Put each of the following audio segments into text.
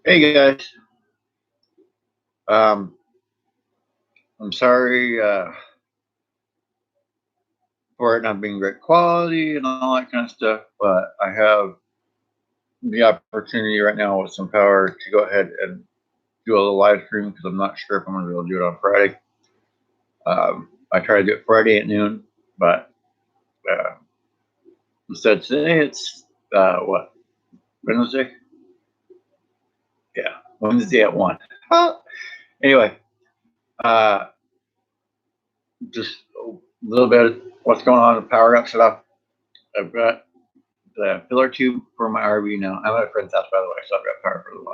Hey guys, um, I'm sorry for it not being great quality and all that kind of stuff, but I have the opportunity right now with some power to go ahead and do a little live stream because I'm not sure if I'm going to be able to do it on Friday. I tried to do it Friday at noon, but uh, instead today it's what, Wednesday? Yeah, Wednesday at 1. Anyway, uh, just a little bit of what's going on with power up stuff. I've got the filler tube for my RV now. I'm at a friend's house, by the way, so I've got power for a little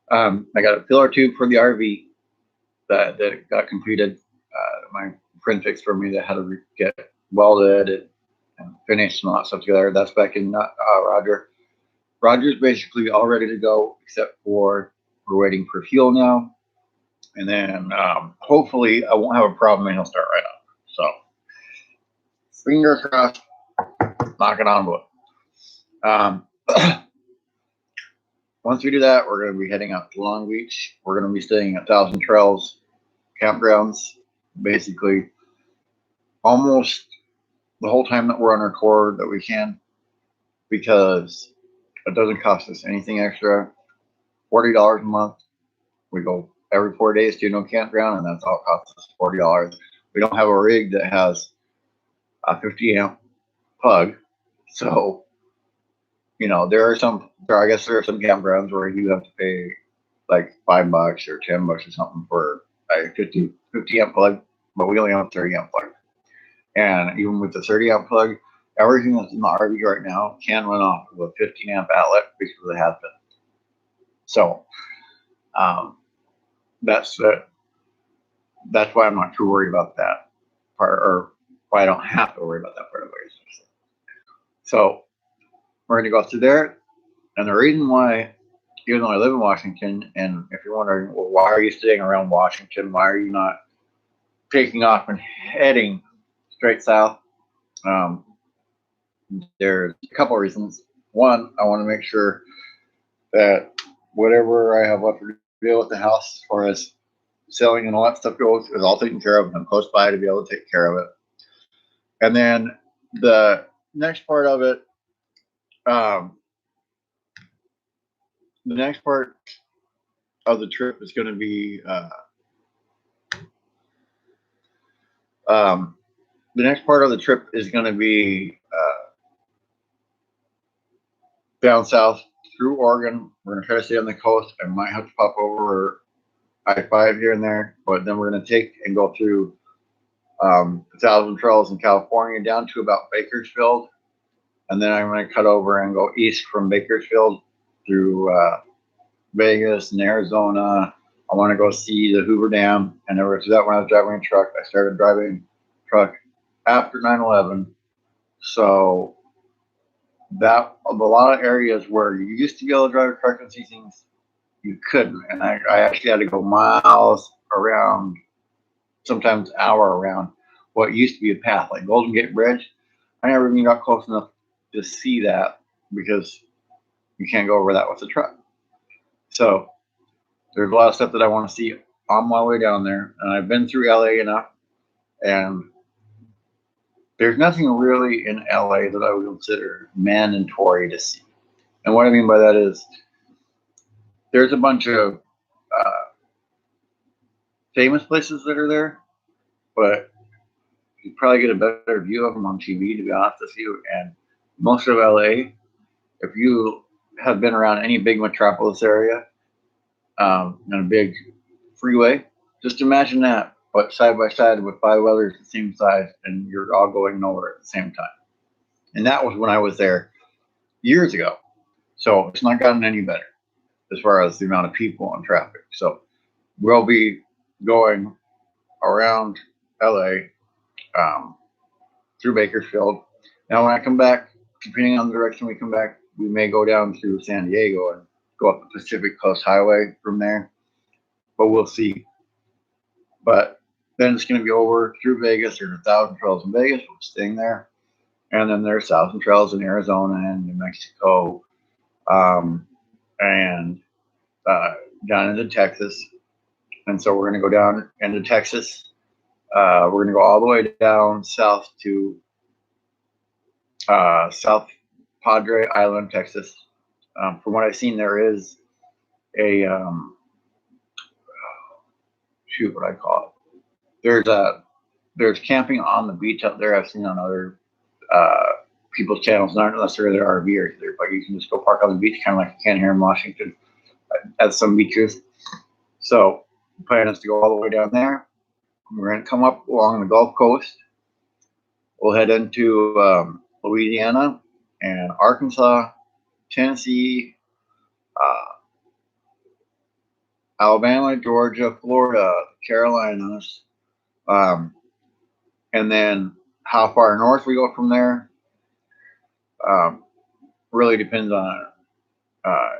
while. I got a filler tube for the RV that got completed. My friend fixed for me that had to get welded and finished and all that stuff together. That's back in Roger. Roger's basically all ready to go, except for we're waiting for fuel now. And then hopefully I won't have a problem and he'll start right up. So fingers crossed, knocking on wood. Once we do that, we're going to be heading out to Long Beach. We're going to be staying at Thousand Trails campgrounds, basically almost the whole time that we're on our tour that we can, because it doesn't cost us anything extra. $40 a month. We go every 4 days to no campground, and that's all it costs us, $40. We don't have a rig that has a 50 amp plug, so I guess there are some campgrounds where you have to pay like $5 or $10 or something for a 50 amp plug, but we only have a 30 amp plug. And even with the 30 amp plug, everything that's in the RV right now can run off of a 15 amp outlet because it has been. So that's why I'm not too worried about that part, or why I don't have to worry about that part of it. So we're going to go through there. And the reason why, even though I live in Washington, and if you're wondering, well, why are you staying around Washington? Why are you not taking off and heading straight south? There's a couple of reasons. One, I want to make sure that whatever I have left to deal with the house as far as selling and all that stuff goes is all taken care of, and I'm close by to be able to take care of it. And then the next part of it, the next part of the trip is going to be down south through Oregon. We're going to try to stay on the coast. I might have to pop over I-5 here and there, but then we're going to take and go through Thousand Trails in California down to about Bakersfield, and then I'm going to cut over and go east from Bakersfield through Vegas and Arizona. I want to go see the Hoover Dam. I never did that when I was driving a truck. I started driving a truck after 9/11, so that a lot of areas where you used to be able to drive a truck and see things, you couldn't, and I actually had to go miles around, sometimes an hour around what used to be a path, like Golden Gate Bridge. I never even got close enough to see that because you can't go over that with a truck. So there's a lot of stuff that I want to see on my way down there, and I've been through LA enough, and there's nothing really in LA that I would consider mandatory to see. And what I mean by that is there's a bunch of famous places that are there, but you probably get a better view of them on TV, to be honest with you. And most of LA, if you have been around any big metropolis area and a big freeway, just imagine that, but side by side with 5 others the same size, and you're all going nowhere at the same time. And that was when I was there years ago. So it's not gotten any better as far as the amount of people and traffic. So we'll be going around LA through Bakersfield. Now, when I come back, depending on the direction we come back, we may go down through San Diego and go up the Pacific Coast Highway from there, but we'll see. But then it's going to be over through Vegas. There's 1,000 Trails in Vegas. We're staying there. And then there's 1,000 Trails in Arizona and New Mexico. And down into Texas. And so we're going to go down into Texas. We're going to go all the way down south to South Padre Island, Texas. From what I've seen, there is a shoot, what I call it. There's camping on the beach up there. I've seen on other people's channels, not necessarily their RVers, but you can just go park on the beach, kind of like you can here in Washington at some beaches. So the plan is to go all the way down there. We're going to come up along the Gulf Coast. We'll head into Louisiana and Arkansas, Tennessee, Alabama, Georgia, Florida, Carolinas, and then how far north we go from there really depends on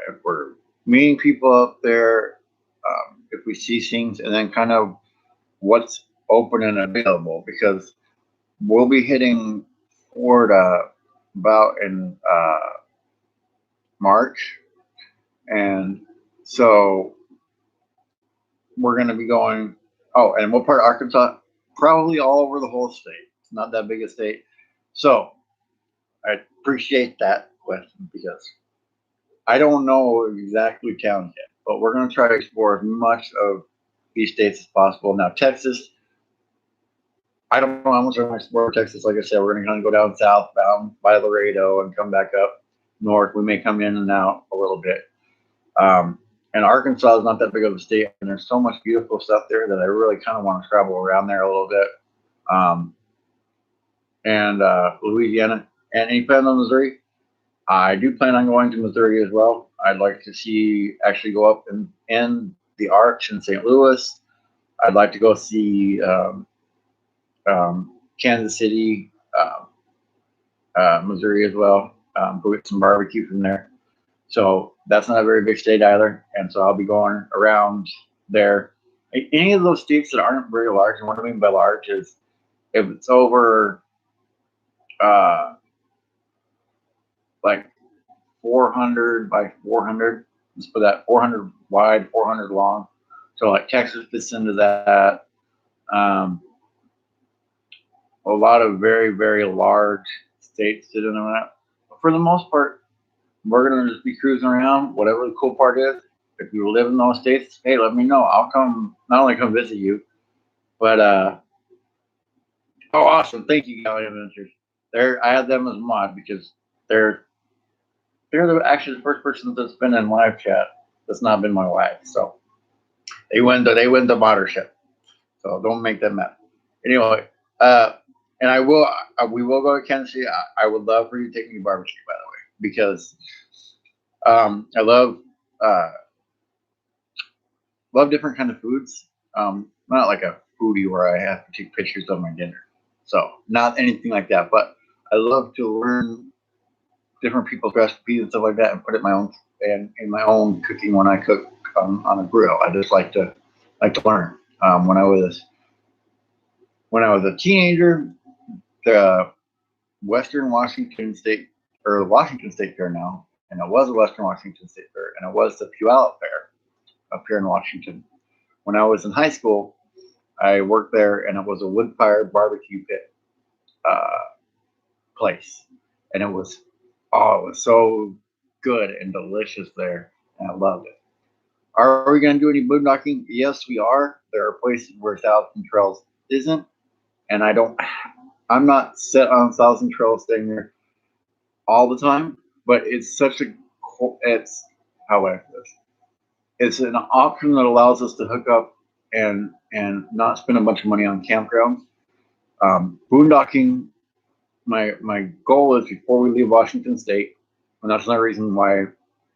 if we're meeting people up there, if we see things, and then kind of what's open and available, because we'll be hitting Florida about in March, and so we're going to be going. Oh, and what part of Arkansas? Probably all over the whole state. It's not that big a state, so I appreciate that question because I don't know exactly towns yet, but we're going to try to explore as much of these states as possible. Now, Texas, I don't know how much we're going to explore Texas. Like I said, we're going to kind of go down southbound by Laredo and come back up north. We may come in and out a little bit. And Arkansas is not that big of a state, and there's so much beautiful stuff there that I really kind of want to travel around there a little bit. And Louisiana, and any plan on Missouri? I do plan on going to Missouri as well. I'd like to actually go up and in the Arch in St. Louis. I'd like to go see Kansas City, Missouri as well. Go get some barbecue from there. So that's not a very big state either. And so I'll be going around there. Any of those states that aren't very large, and what I mean by large is if it's over like 400 by 400, let's put that 400 wide, 400 long. So like Texas fits into that. A lot of very, very large states fit into that. But for the most part, we're going to just be cruising around, whatever the cool part is. If you live in those states, hey, let me know. I'll come, not only come visit you, but, oh, awesome. Thank you, Galley Adventures. I had them as a mod because they're actually the first person that's been in live chat that's not been my wife. So they win the modership. So don't make them mad. Anyway, and we will go to Kansas City. I would love for you to take me barbecue, by the way, because I love different kind of foods. Not like a foodie where I have to take pictures of my dinner. So not anything like that, but I love to learn different people's recipes and stuff like that and put it in my own cooking when I cook on a grill. I just like to learn. When I was a teenager, the Western Washington State, or Washington State Fair now, and it was a Western Washington State Fair, and it was the Puyallup Fair up here in Washington. When I was in high school, I worked there, and it was a wood-fired barbecue pit place, and it was so good and delicious there, and I loved it. Are we going to do any boondocking? Yes, we are. There are places where Thousand Trails isn't, and I'm not set on Thousand Trails staying there all the time, but it's it's an option that allows us to hook up and not spend a bunch of money on campgrounds. Boondocking, my goal is before we leave Washington State, and that's another reason why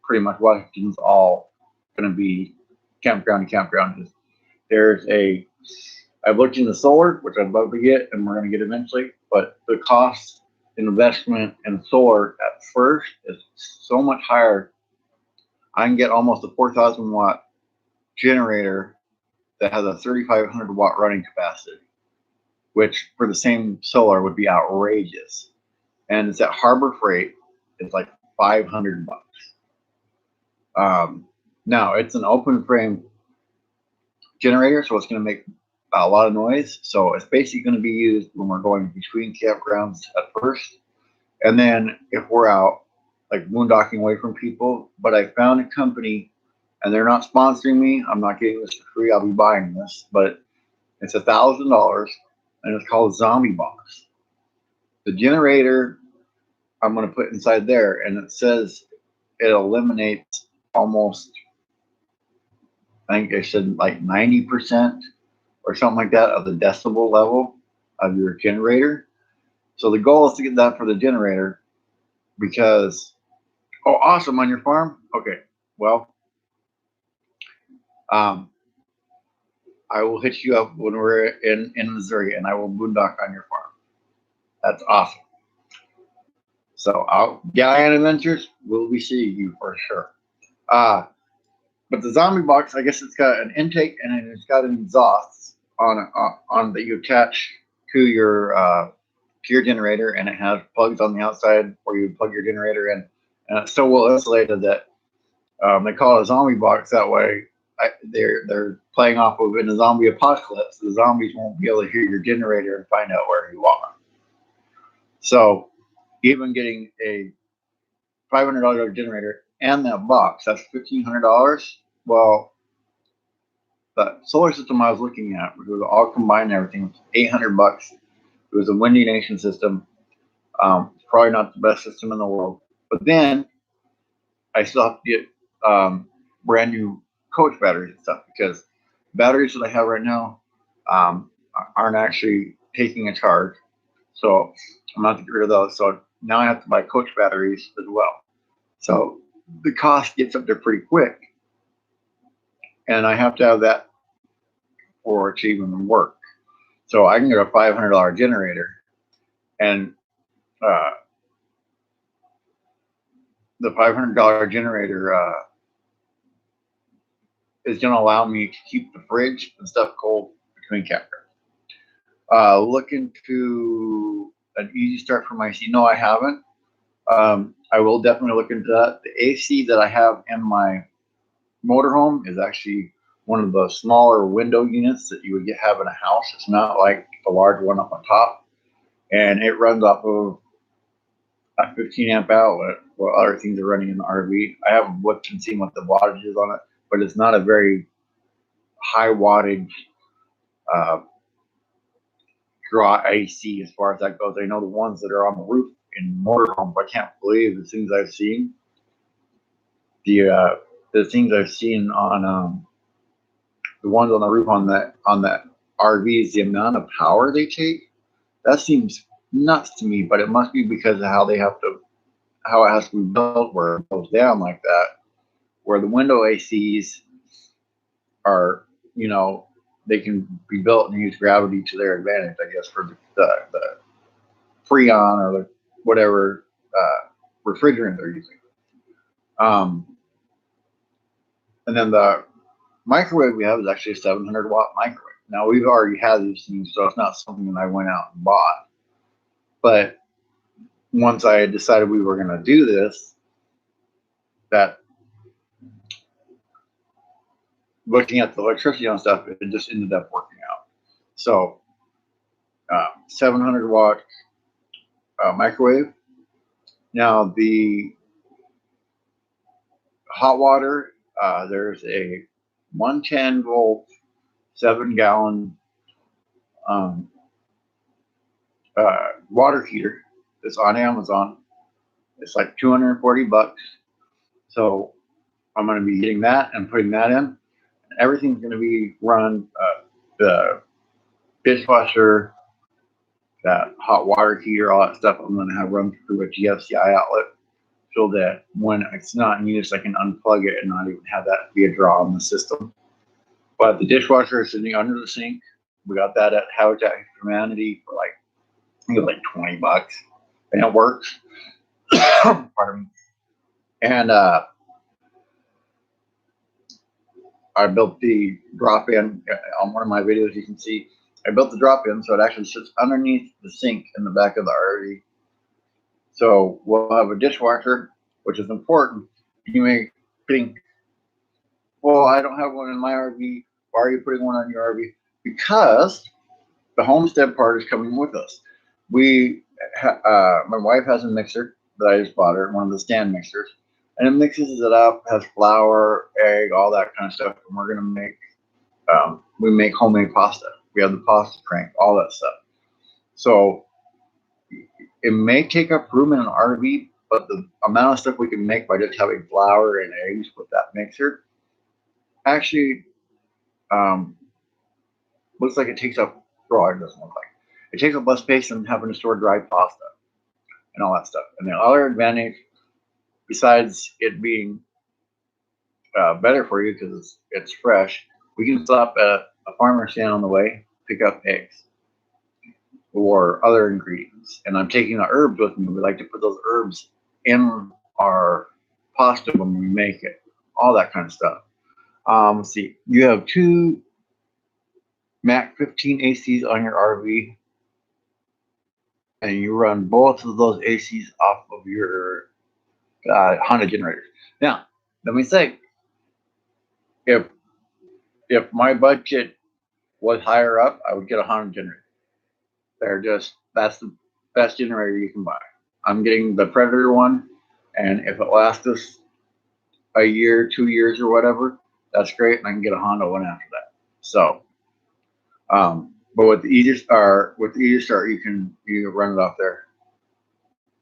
pretty much Washington's all going to be campground. I've looked into solar, which I'd love to get, and we're going to get eventually, but the cost investment in solar at first is so much higher. I can get almost a 4,000 watt generator that has a 3,500 watt running capacity, which for the same solar would be outrageous. And it's at Harbor Freight. It's like $500. Now it's an open frame generator, so it's going to make a lot of noise. So it's basically going to be used when we're going between campgrounds at first, and then if we're out like moondocking away from people. But I found a company, and they're not sponsoring me. I'm not getting this for free. I'll be buying this, but it's $1,000, and it's called Zombie Box. The generator I'm going to put inside there, and it says it eliminates almost, I think I said like 90% or something like that of the decibel level of your generator. So the goal is to get that for the generator because, oh, awesome, on your farm? Okay, well, um, I will hit you up when we're in Missouri and I will boondock on your farm. That's awesome. So, Galleon Adventures, we'll be seeing you for sure. But the Zombie Box, I guess it's got an intake and it's got an exhaust on that you attach to your generator, and it has plugs on the outside where you plug your generator in, and it's so well insulated that they call it a zombie box. That way, they're playing off of in a zombie apocalypse. The zombies won't be able to hear your generator and find out where you are. So, even getting a $500 generator and that box, that's $1,500. Well, the solar system I was looking at, it was all combined and everything, was $800. It was a Windy Nation system. Probably not the best system in the world. But then I still have to get brand new coach batteries and stuff because batteries that I have right now aren't actually taking a charge. So I'm not to get rid of those. So now I have to buy coach batteries as well. So the cost gets up there pretty quick. And I have to have that for it to even work. So I can get a $500 generator, and uh, the $500 generator is going to allow me to keep the fridge and stuff cold between campgrounds. Looking to an easy start for my AC. No, I haven't. I will definitely look into that. The AC that I have in my motorhome is actually one of the smaller window units that you would have in a house. It's not like the large one up on top, and it runs off of a 15 amp outlet while other things are running in the RV. I haven't looked and seen what the wattage is on it, but it's not a very high wattage uh, draw AC as far as that goes. I know the ones that are on the roof in motorhomes, I can't believe the things I've seen. The things I've seen on the ones on the roof on that RVs, the amount of power they take, that seems nuts to me. But it must be because of how it has to be built, where it goes down like that. Where the window ACs are, they can be built and use gravity to their advantage, I guess, for the Freon or the whatever refrigerant they're using. And then the microwave we have is actually a 700-watt microwave. Now, we've already had these things, so it's not something that I went out and bought. But once I decided we were going to do this, that looking at the electricity on stuff, it just ended up working out. So 700-watt microwave. Now, the hot water, there's a 110-volt, 7-gallon water heater that's on Amazon. It's like $240. So I'm going to be getting that and putting that in. Everything's going to be run, the dishwasher, that hot water heater, all that stuff. I'm going to have run through a GFCI outlet so that when it's not in use, I can unplug it and not even have that be a draw on the system. But the dishwasher is sitting under the sink. We got that at Habitat for Humanity for like, I think it was like $20, and it works. Pardon me. And I built the drop-in on one of my videos. You can see I built the drop-in so it actually sits underneath the sink in the back of the RV. So we'll have a dishwasher, which is important. You may think well, I don't have one in my RV. Why are you putting one on your RV? Because the homestead part is coming with us. My wife has a mixer that I just bought her, one of the stand mixers, and it mixes it up, has flour, egg, all that kind of stuff, and we're gonna make we make homemade pasta. We have the pasta crank, all that stuff. So it may take up room in an RV, but the amount of stuff we can make by just having flour and eggs with that mixer actually um, looks like it takes up. Well, it doesn't look like it takes up less space than having to store dry pasta and all that stuff. And the other advantage, besides it being better for you because it's fresh, we can stop at a farmer's stand on the way, pick up eggs or other ingredients. And I'm taking the herbs with me. We like to put those herbs in our pasta when we make it, all that kind of stuff. Let's see, you have two Mac 15 ACs on your RV, and you run both of those ACs off of your Honda generators. Now, let me say, if my budget was higher up, I would get a Honda generator. That's the best generator you can buy. I'm getting the Predator one, and if it lasts us a year, 2 years, or whatever, that's great, and I can get a Honda one after that. So, but with the Aegistar, you can run it off there.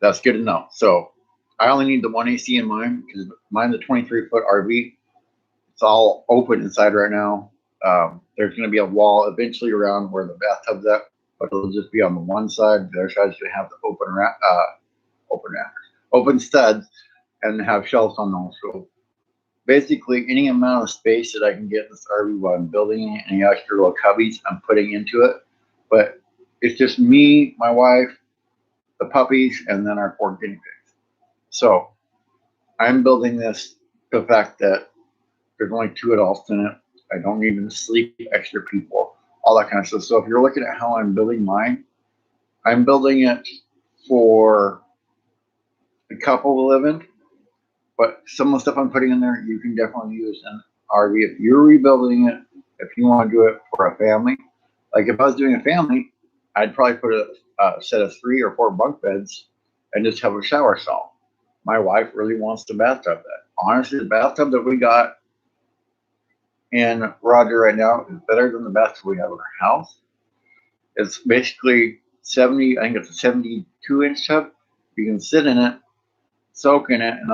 That's good to know. So, I only need the one AC in mine because mine's a 23-foot RV. It's all open inside right now. There's going to be a wall eventually around where the bathtub's at, but it'll just be on the one side. The other side's going to have the open studs, and have shelves on those. So basically, any amount of space that I can get in this RV while I'm building it, any extra little cubbies, I'm putting into it. But it's just me, my wife, the puppies, and then our 4 guinea pigs. So I'm building this to the fact that there's only 2 adults in it. I don't need to sleep extra people, all that kind of stuff. So if you're looking at how I'm building mine, I'm building it for the couple to live in, but some of the stuff I'm putting in there, you can definitely use in RV. If you're rebuilding it, if you want to do it for a family, like if I was doing a family, I'd probably put a set of 3 or 4 bunk beds and just have a shower stall. My wife really wants the bathtub. Honestly, the bathtub that we got in Roger right now is better than the bathtub we have in our house. It's basically 70, I think it's a 72-inch tub. You can sit in it, soak in it, and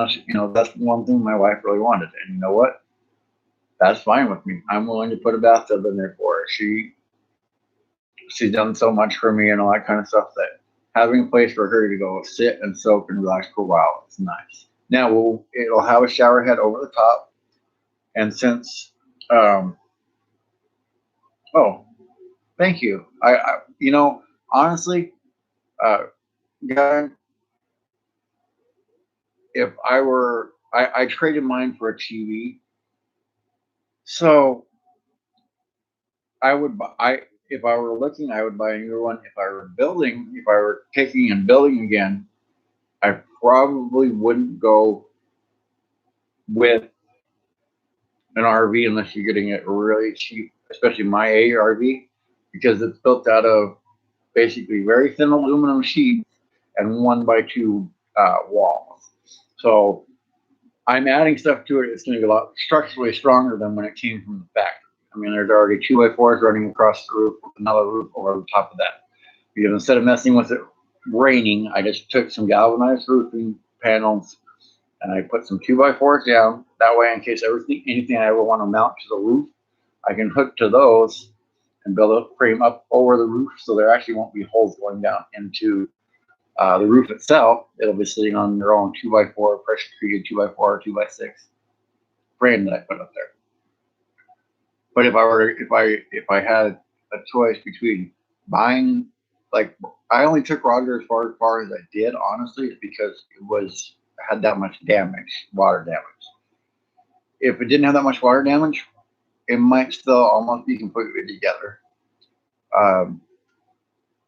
that's one thing my wife really wanted. And you know what? That's fine with me. I'm willing to put a bathtub in there for her. She's done so much for me and all that kind of stuff that having a place for her to go sit and soak and relax for a while is nice. Now it'll have a shower head over the top, and since oh, thank you. I honestly, guy, if I traded mine for a TV, so if I were looking, I would buy a newer one. If I were taking and building again, I probably wouldn't go with an RV unless you're getting it really cheap, especially my RV, because it's built out of basically very thin aluminum sheets and 1x2 walls. So I'm adding stuff to it. It's going to be a lot structurally stronger than when it came from the factory. I mean, there's already 2x4s running across the roof with another roof over the top of that. Because instead of messing with it raining, I just took some galvanized roofing panels and I put some 2x4s down. That way, in case anything I ever want to mount to the roof, I can hook to those and build a frame up over the roof, so there actually won't be holes going down into the roof itself. It'll be sitting on their own 2x4 pressure treated 2x4 or 2x6 frame that I put up there. But if I had a choice between buying, like, I only took Roger as far as I did, honestly, because it had that much damage, water damage. If it didn't have that much water damage, it might still almost be completely together.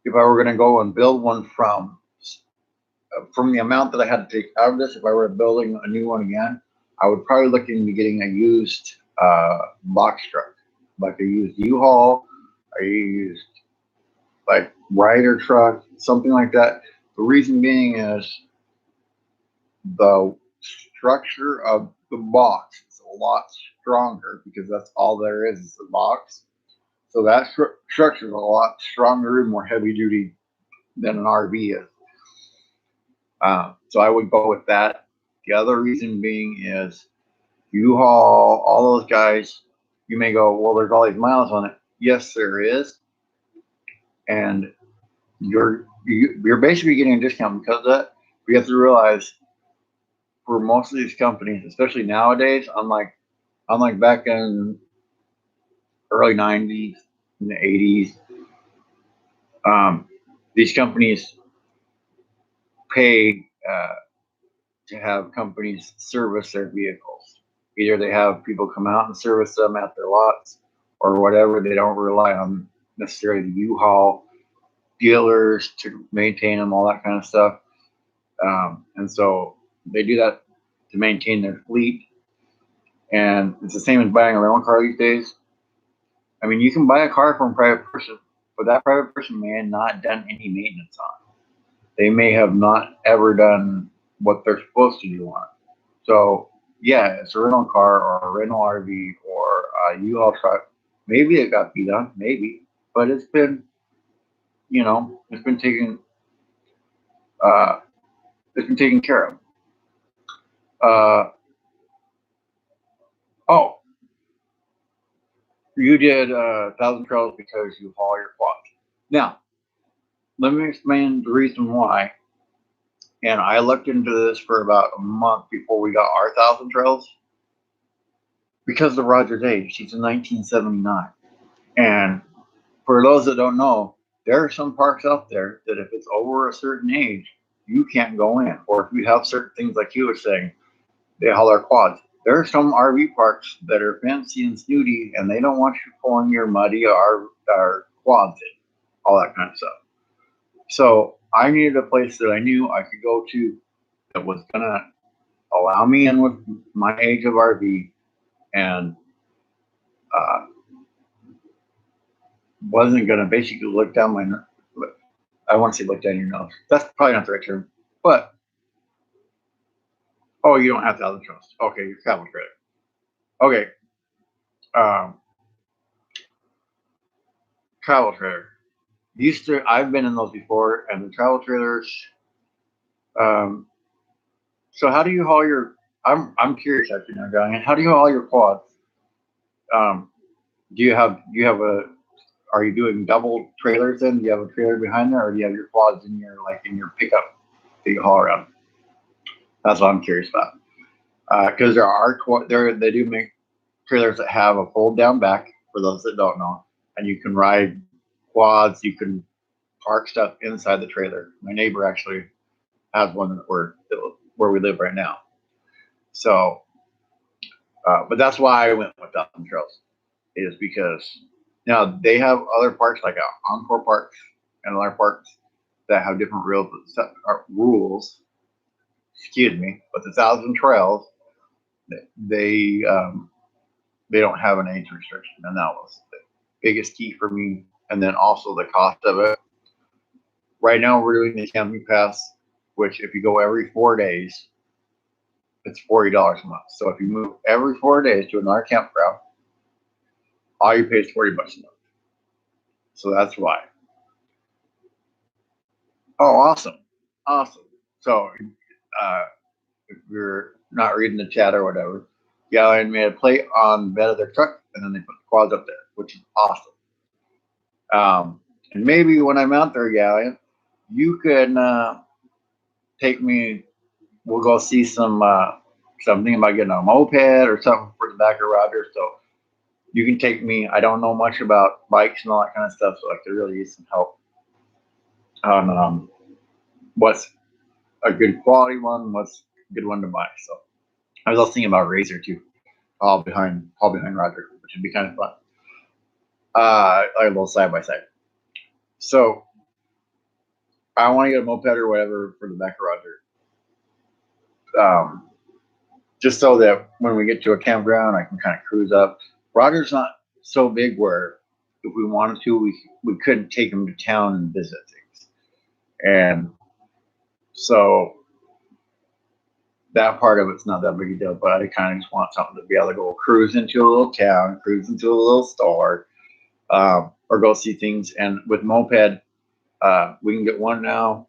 If I were going to go and build one from the amount that I had to take out of this, if I were building a new one again, I would probably look into getting a used box truck. Like I used U-Haul, I used like Ryder truck, something like that. The reason being is the structure of the box is a lot stronger because that's all there is the box. So that structure is a lot stronger and more heavy duty than an RV is. So I would go with that. The other reason being is U-Haul, all those guys, you may go, well, there's all these miles on it. Yes, there is. And you're basically getting a discount because of that. We have to realize for most of these companies, especially nowadays, unlike back in early 90s, in the 80s, these companies pay to have companies service their vehicles. Either they have people come out and service them at their lots or whatever. They don't rely on necessarily the U-Haul dealers to maintain them, all that kind of stuff. And so they do that to maintain their fleet. And it's the same as buying a rental car these days. I mean, you can buy a car from a private person, but that private person may have not done any maintenance on it. They may have not ever done what they're supposed to do on it. So, yeah, it's a rental car or a rental RV or a U-Haul truck. Maybe it got beat on, maybe, but it's been, it's been uh, taken care of. Oh, you did 1,000 trails because you haul your quads. Now, let me explain the reason why. And I looked into this for about a month before we got our 1,000 trails because of Roger's age. He's in 1979. And for those that don't know, there are some parks out there that if it's over a certain age, you can't go in. Or if you have certain things like you were saying, they haul their quads. There are some RV parks that are fancy and snooty, and they don't want you pulling your muddy or quads in, all that kind of stuff. So I needed a place that I knew I could go to that was gonna allow me in with my age of RV and wasn't gonna basically look down my. I want to say look down your nose. That's probably not the right term, but oh, you don't have 1,000 trails. Okay, you're travel trailer. Okay, um, travel trailer. I've been in those before, and the travel trailers. Um, so how do you haul your? I'm curious actually now, John. How do you haul your quads? Um, do you have a? Are you doing double trailers then? Do you have a trailer behind there, or do you have your quads in your pickup that you haul around? That's what I'm curious about. Because they do make trailers that have a fold down back for those that don't know, and you can ride quads. You can park stuff inside the trailer. My neighbor actually has one where we live right now. So, but that's why I went with 1,000 Trails is because now they have other parks like Encore parks and other parks that have different rules. Excuse me, but the 1,000 Trails they they don't have an age restriction, and that was the biggest key for me. And then also the cost of it. Right now, we're doing the camping pass, which if you go every 4 days, it's $40 a month. So if you move every 4 days to another campground, all you pay is $40 a month. So that's why. Oh, awesome, awesome. So if you're not reading the chat or whatever, Galleon made a plate on the bed of their truck, and then they put the quads up there, which is awesome. And maybe when I'm out there, Galleon, you can take me. We'll go see something about getting a moped or something for the back of Roger. So you can take me. I don't know much about bikes and all that kind of stuff, so I could really use some help on what's a good quality one, what's a good one to buy. So I was also thinking about Razor too, all behind Roger, which would be kind of fun. Like a little side by side. So I want to get a moped or whatever for the back of Roger. just so that when we get to a campground, I can kind of cruise up. Roger's not so big where if we wanted to, we couldn't take him to town and visit things. And so that part of it's not that big a deal, but I kind of just want something to be able to go cruise into a little town, cruise into a little store, or go see things. And with moped, we can get one now.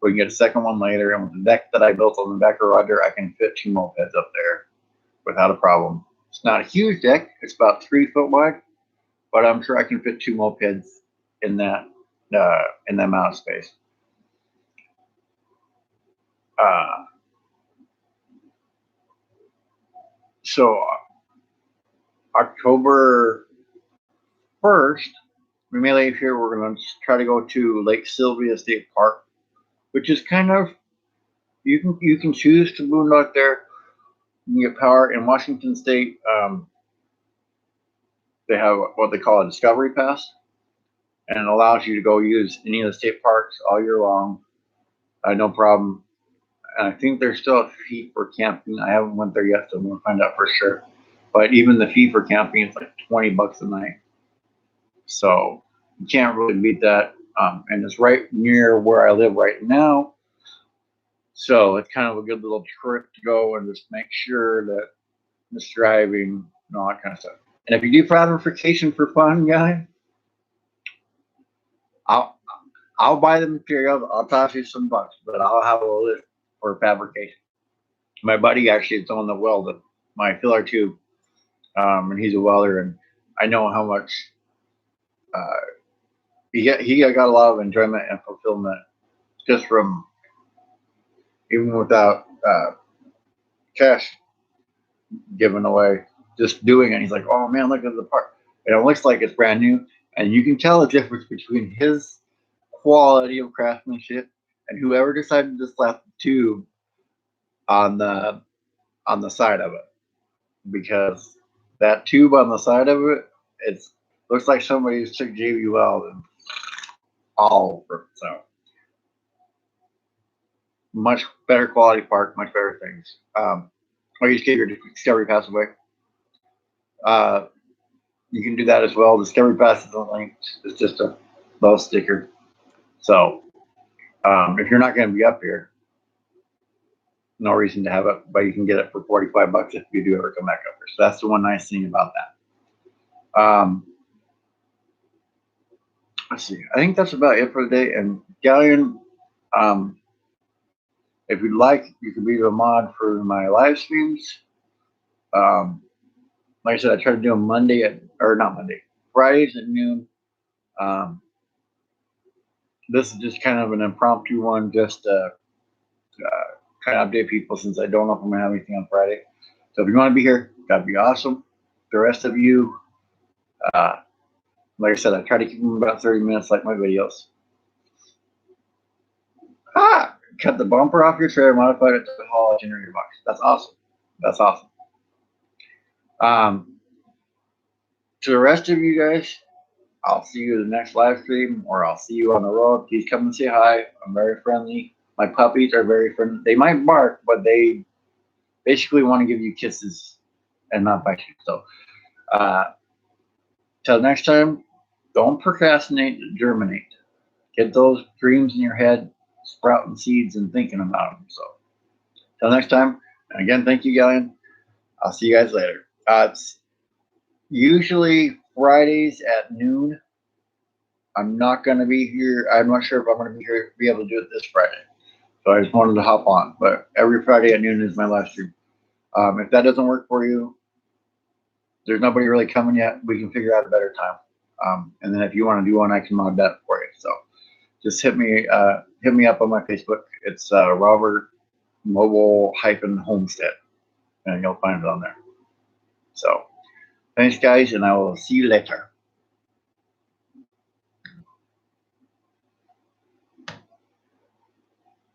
We can get a second one later. And with the deck that I built on the back of Roger, I can fit 2 mopeds up there without a problem. It's not a huge deck. It's about 3 foot wide, but I'm sure I can fit 2 mopeds in that amount of space. So October 1st, we may leave here. We're going to try to go to Lake Sylvia State Park, which is kind of, you can choose to boondock there. You can get power in Washington State. They have what they call a Discovery Pass, and it allows you to go use any of the state parks all year long. No problem. And I think there's still a fee for camping. I haven't went there yet, so I'm going to find out for sure. But even the fee for camping is like $20 a night. So you can't really beat that. And it's right near where I live right now. So it's kind of a good little trip to go and just make sure that it's driving and all that kind of stuff. And if you do fabrication for fun, guy, I'll buy the material. I'll toss you some bucks, but I'll have a list for fabrication. My buddy actually is the one that welded my filler tube, and he's a welder, and I know how much he got a lot of enjoyment and fulfillment just from even without cash given away, just doing it. He's like, oh man, look at the part. And it looks like it's brand new. And you can tell the difference between his quality of craftsmanship and whoever decided to slap the tube on the side of it. Because that tube on the side of it, it looks like somebody took JB Weld and all over it. So much better quality part, much better things. Or you just gave your Discovery Pass away. You can do that as well. Discovery Pass isn't linked. It's just a little sticker. So if you're not going to be up here, no reason to have it, but you can get it for $45 if you do ever come back up here. So that's the one nice thing about that. Let's see. I think that's about it for the day. And Galleon, if you'd like, you can be a mod for my live streams. Like I said, I try to do them Fridays at noon. This is just kind of an impromptu one, just to kind of update people since I don't know if I'm going to have anything on Friday. So if you want to be here, that'd be awesome. The rest of you, like I said, I try to keep them about 30 minutes like my videos. Cut the bumper off your trailer, modified it to haul a generator box. That's awesome. That's awesome. To the rest of you guys, I'll see you in the next live stream, or I'll see you on the road. Please come and say hi. I'm very friendly. My puppies are very friendly. They might bark, but they basically want to give you kisses and not bite you. So, till next time, don't procrastinate, germinate. Get those dreams in your head, sprouting seeds and thinking about them. So, till next time, and again, thank you, Galleon. I'll see you guys later. It's usually Fridays at noon. I'm not going to be here. I'm not sure if I'm going to be able to do it this Friday. So I just wanted to hop on. But every Friday at noon is my live stream. If that doesn't work for you, there's nobody really coming yet. We can figure out a better time. And then if you want to do one, I can mod that for you. So just hit me up on my Facebook. It's Robert Mobile Homestead, and you'll find it on there. So thanks, guys, and I will see you later.